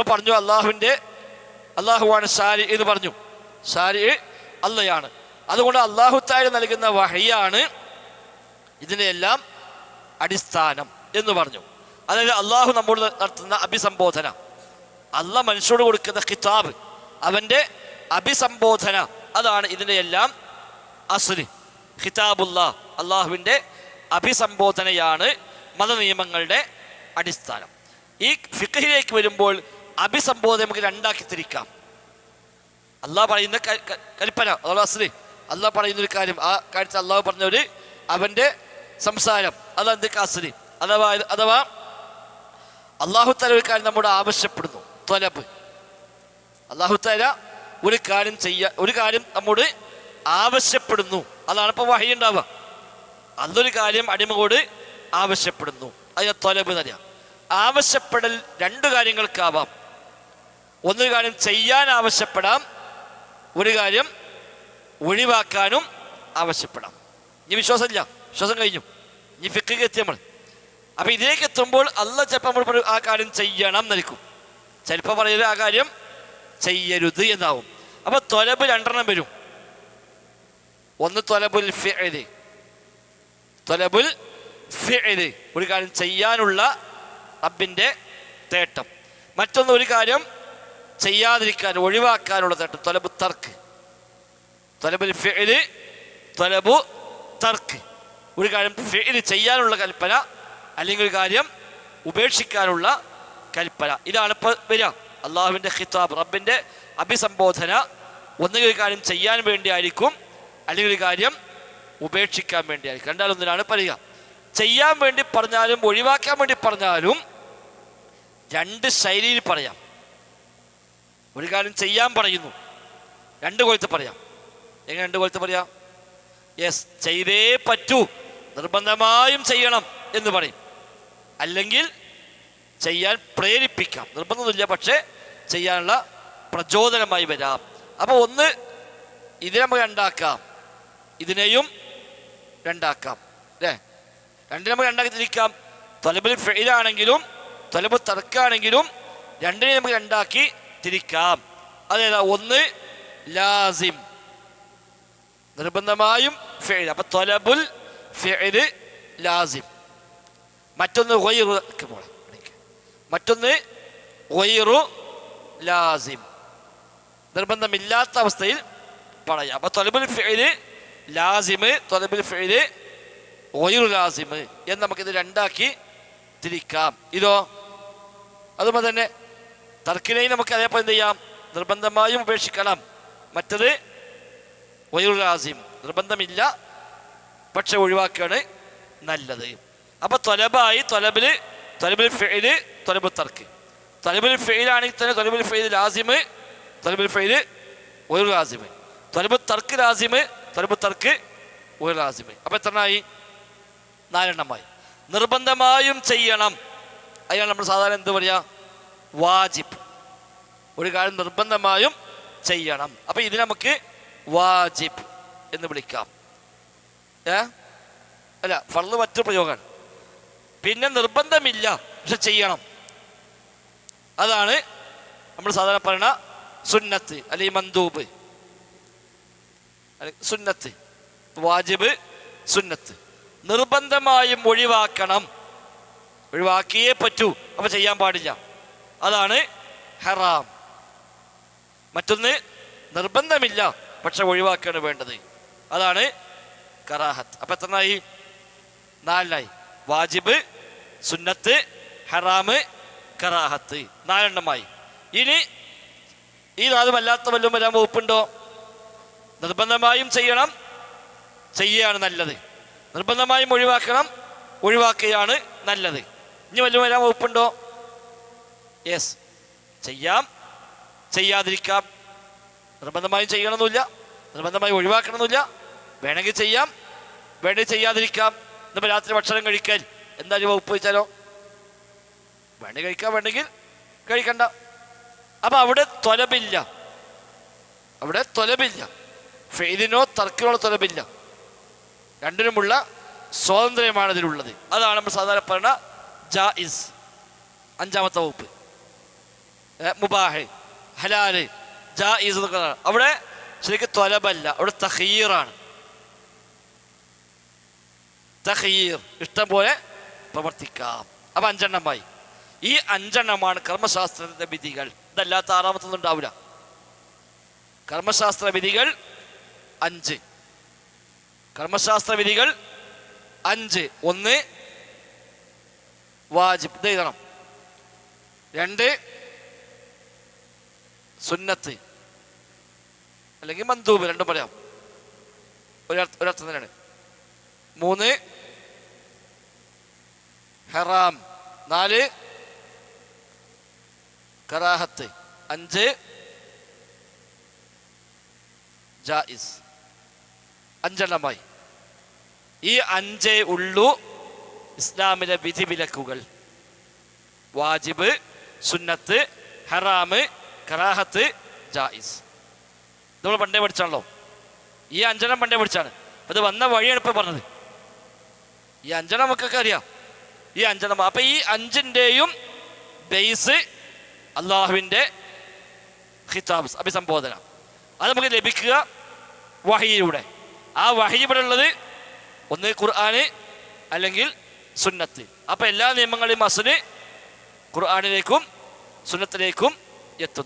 പറഞ്ഞു അള്ളാഹുവാണ് ശാരി എന്ന് പറഞ്ഞു. ശാരി അള്ളയാണ്. അതുകൊണ്ട് അള്ളാഹു തആല നൽകുന്ന വഹയാണ് ഇതിൻ്റെ എല്ലാം അടിസ്ഥാനം എന്ന് പറഞ്ഞു. അതായത് അള്ളാഹു നമ്മോട് നടത്തുന്ന അഭിസംബോധന, അള്ളാഹ് മനുഷ്യരോട് കൊടുക്കുന്ന ഖിതാബ്, അവൻ്റെ അഭിസംബോധന, അതാണ് ഇതിൻ്റെ എല്ലാം അസ്ല്. ഖിതാബുല്ലാ, അള്ളാഹുവിൻ്റെ അഭിസംബോധനയാണ് മതനിയമങ്ങളുടെ അടിസ്ഥാനം. ഈ ഫിഖഹിലേക്ക് വരുമ്പോൾ അഭിസംബോധന നമുക്ക് രണ്ടാക്കി തിരിക്കാം. അള്ളാഹ് പറയുന്ന കൽപ്പന, അതാണ് അസ്ല്. അള്ളാഹ് പറയുന്നൊരു കാര്യം, ആ കാര്യത്തിൽ അള്ളാഹു പറഞ്ഞൊരു അവൻ്റെ സംസാരം, അതെന്തൊക്കെ അസ്ല്. അഥവാ അള്ളാഹു തആല ഒരു കാര്യം നമ്മോട് ആവശ്യപ്പെടുന്നു, ത്വലബ്. അള്ളാഹു തആല ഒരു കാര്യം നമ്മോട് ആവശ്യപ്പെടുന്നു, അതാണ് ഇപ്പോൾ വഹി ഉണ്ടാവുക. അതൊരു കാര്യം അടിമയോട് ആവശ്യപ്പെടുന്നു, അതിനെ ത്വലബ് എന്നറിയാം. ആവശ്യപ്പെടൽ രണ്ട് കാര്യങ്ങൾക്കാവാം. ഒന്നൊരു കാര്യം ചെയ്യാൻ ആവശ്യപ്പെടാം, ഒരു കാര്യം ഒഴിവാക്കാനും ആവശ്യപ്പെടാം. ഇനി വിശ്വാസമില്ല, വിശ്വാസം കഴിഞ്ഞു, ഇനി ഫിഖ്ഹിലേക്ക് എത്തി നമ്മൾ. അപ്പം ഇതിലേക്ക് എത്തുമ്പോൾ അള്ളാഹ് ചിലപ്പോൾ നമ്മൾ ആ കാര്യം ചെയ്യണം എന്നരിക്കും, ചിലപ്പോൾ പറയുന്നത് ആ കാര്യം ചെയ്യരുത് എന്നാവും. അപ്പോൾ ത്വലബ് രണ്ടെണ്ണം വരും. ഒന്ന് ത്വലബുൽ ഫിഅല്, ഒരു കാര്യം ചെയ്യാനുള്ള റബ്ബിൻ്റെ തേട്ടം. മറ്റൊന്ന് ഒരു കാര്യം ചെയ്യാതിരിക്കാൻ, ഒഴിവാക്കാനുള്ള തേട്ടം, ത്വലബു തർക്ക്. ത്വലബുൽ ഫിഅല്, ത്വലബു തർക്ക്. ഒരു കാര്യം ഫിഅല് ചെയ്യാനുള്ള കൽപ്പന, അല്ലെങ്കിൽ ഒരു കാര്യം ഉപേക്ഷിക്കാനുള്ള കൽപ്പന. ഇതാണ് ഇപ്പോൾ വരിക അള്ളാഹുവിൻ്റെ ഖിതാബ്, റബ്ബിൻ്റെ അഭിസംബോധന. ഒന്നുകിൽ ഒരു കാര്യം ചെയ്യാൻ വേണ്ടിയായിരിക്കും, അല്ലെങ്കിൽ ഒരു കാര്യം ഉപേക്ഷിക്കാൻ വേണ്ടിയായിരിക്കും. രണ്ടാലൊന്നിനാണ് പറയുക. ചെയ്യാൻ വേണ്ടി പറഞ്ഞാലും ഒഴിവാക്കാൻ വേണ്ടി പറഞ്ഞാലും രണ്ട് ശൈലിയിൽ പറയാം. ഒരു കാര്യം ചെയ്യാൻ പറയുന്നു, രണ്ട് കൊലത്ത് പറയാം. എങ്ങനെ രണ്ട് കൊലത്ത് പറയാം? യെസ്, ചെയ്തേ പറ്റൂ, നിർബന്ധമായും ചെയ്യണം എന്ന് പറയും. അല്ലെങ്കിൽ ചെയ്യാൻ പ്രേരിപ്പിക്കാം, നിർബന്ധമൊന്നുമില്ല, പക്ഷേ ചെയ്യാനുള്ള പ്രചോദനമായി വരാം. അപ്പോൾ ഒന്ന് ഇതിനെ നമുക്ക് രണ്ടാക്കാം, ഇതിനെയും രണ്ടാക്കാം, അല്ലേ? രണ്ടിനെ നമുക്ക് രണ്ടാക്കി തിരിക്കാം. ത്വലബുൽ ഫിഅലാണെങ്കിലും ത്വലബു തർക്കാണെങ്കിലും രണ്ടിനെ നമുക്ക് രണ്ടാക്കി തിരിക്കാം. അതേതാ? ഒന്ന് ലാസിം, നിർബന്ധമായും ഫിഅൽ. അപ്പം ത്വലബുൽ ഫിഅല് ലാസിം. മറ്റൊന്ന് ഗൈറു ലാസിം, നിർബന്ധമില്ലാത്ത അവസ്ഥയിൽ പറയാം. അപ്പോൾ ത്വലബുൽ ഫിഅല് ലാസിമ്, ത്വലബുൽ ഫിഅല് ഗൈറു ലാസിമ് എന്ന് നമുക്കിത് രണ്ടാക്കി തിരിക്കാം. ഇതോ അതുപോലെ തന്നെ തർക്കിനെയും നമുക്ക് അതേപോലെ എന്ത് ചെയ്യാം? നിർബന്ധമായും ഉപേക്ഷിക്കണം. മറ്റത് ഗൈറു ലാസിം, നിർബന്ധമില്ല പക്ഷെ ഒഴിവാക്കുകയാണ് നല്ലത്. അപ്പോൾ ത്വലബായി ത്വലബുൽ ഫിഅല്, ത്വലബു തർക്ക്. ത്വലബുൽ ഫിഅലാണെങ്കിൽ തന്നെ ത്വലബുൽ ഫിഅല് ലാസിമ്, ത്വലബുൽ ഫിഅല് ഗൈറു ലാസിമ്. ത്വലബു തർക്ക് ലാസിമ്, ത്വലബു തർക്ക് ഗൈറു ലാസിമ്. അപ്പോൾ എത്രണ്ണമായി? 4 എണ്ണമായി. നിർബന്ധമായും ചെയ്യണം, അതിനാണ് നമ്മൾ സാധാരണ എന്ത് പറയുക? വാജിബ്. ഒരു കാര്യം നിർബന്ധമായും ചെയ്യണം. അപ്പം ഇതിന് നമുക്ക് വാജിബ് എന്ന് വിളിക്കാം. അല്ല, ഫർള് മറ്റൊരു പ്രയോഗമാണ്. പിന്നെ നിർബന്ധമില്ല പക്ഷെ ചെയ്യണം, അതാണ് നമ്മൾ സാധാരണ പറയുന്ന സുന്നത്ത് അല്ലെങ്കിൽ മന്ദൂബ്. സുന്നത്ത്, വാജിബ്, സുന്നത്ത്. നിർബന്ധമായും ഒഴിവാക്കണം, ഒഴിവാക്കിയേ പറ്റൂ, അപ്പം ചെയ്യാൻ പാടില്ല, അതാണ് ഹറാം. മറ്റൊന്ന് നിർബന്ധമില്ല പക്ഷെ ഒഴിവാക്കുകയാണ് വേണ്ടത്, അതാണ് കറാഹത്ത്. അപ്പം എത്രണ്ണായി? 4 വാജിബ്, സുന്നത്ത്, ഹറാമ്, കറാഹത്ത്, 4 എണ്ണമായി. ഇനി ഈ 4 അല്ലാത്ത വല്ലതും വരാൻ വകുപ്പുണ്ടോ? നിർബന്ധമായും ചെയ്യണം, ചെയ്യുകയാണ് നല്ലത്. നിർബന്ധമായും ഒഴിവാക്കണം, ഒഴിവാക്കുകയാണ് നല്ലത്. ഇനി വല്ലതും വരാൻ വകുപ്പുണ്ടോ? യെസ്, ചെയ്യാം, ചെയ്യാതിരിക്കാം. നിർബന്ധമായും ചെയ്യണമെന്നില്ല, നിർബന്ധമായി ഒഴിവാക്കണമെന്നില്ല. വേണമെങ്കിൽ ചെയ്യാം, വേണമെങ്കിൽ ചെയ്യാതിരിക്കാം. ഇന്നിപ്പോൾ രാത്രി ഭക്ഷണം കഴിക്കാൻ എന്തായാലും വകുപ്പ് വെച്ചാലോ? വേണമെങ്കിൽ കഴിക്കാം, വേണമെങ്കിൽ കഴിക്കണ്ട. അപ്പം അവിടെ ത്വലബില്ല, അവിടെ ത്വലബില്ല. ഫെയിലിനോ തർക്കിനോ ത്വലബില്ല, രണ്ടിനുമുള്ള സ്വാതന്ത്ര്യമാണ് ഇതിലുള്ളത്. അതാണ് നമ്മൾ സാധാരണ പറയുന്ന ജായിസ്, 5-ാമത്തെ വകുപ്പ്. മുബാഹ്, ഹലാല്, ജായിസ് എന്നൊക്കെ. അവിടെ ശരിക്കും ത്വലബല്ല, അവിടെ തഖ്യീറാണ്. തഖ്യീർ, ഇഷ്ടം പോലെ പ്രവർത്തിക്കാം. അപ്പം 5 എണ്ണമായി. ഈ 5 എണ്ണമാണ് കർമ്മശാസ്ത്രത്തിന്റെ വിധികൾ. ഇതല്ലാത്ത 6-മത്തൊന്നും ഉണ്ടാവില്ല. കർമ്മശാസ്ത്ര വിധികൾ 5. കർമ്മശാസ്ത്ര വിധികൾ 5. 1 വാജിബ്, ഇത് എഴുതണം. 2 സുന്നത്ത് അല്ലെങ്കിൽ മന്ദൂബ്, രണ്ടും പറയാം, ഒരർത്ഥം തന്നെയാണ്. 3 ഹറാം. 4 കറാഹത്ത്. 5 ജായിസ്. 5 എണ്ണമായി. ഈ 5 ഉള്ളൂ ഇസ്ലാമിലെ വിധി വിലക്കുകൾ. വാജിബ്, സുന്നത്ത്, ഹറാമ്, കറാഹത്ത്, ജായിസ്. നമ്മൾ പണ്ടേ പഠിച്ചാണല്ലോ. ഈ 5 എണ്ണം പണ്ടേ പഠിച്ചാണ്. അത് വന്ന വഴിയാണ് ഇപ്പോൾ പറഞ്ഞത്. ഈ 5 എണ്ണം നമുക്കൊക്കെ അറിയാം. ഈ 5 എണ്ണം. അപ്പം ഈ 5ൻ്റെയും ബേസ് അള്ളാഹുവിൻ്റെ ഖിതാബ്, അഭിസംബോധന. അത് നമുക്ക് ലഭിക്കുക വഹിയിലൂടെ. ആ വഹി ഇവിടെ ഉള്ളത് ഒന്ന് ഖുർആന് അല്ലെങ്കിൽ സുന്നത്ത്. അപ്പം എല്ലാ നിയമങ്ങളെയും അസ്ല് ഖുർആനിലേക്കും സുന്നത്തിലേക്കും എത്തുന്നു.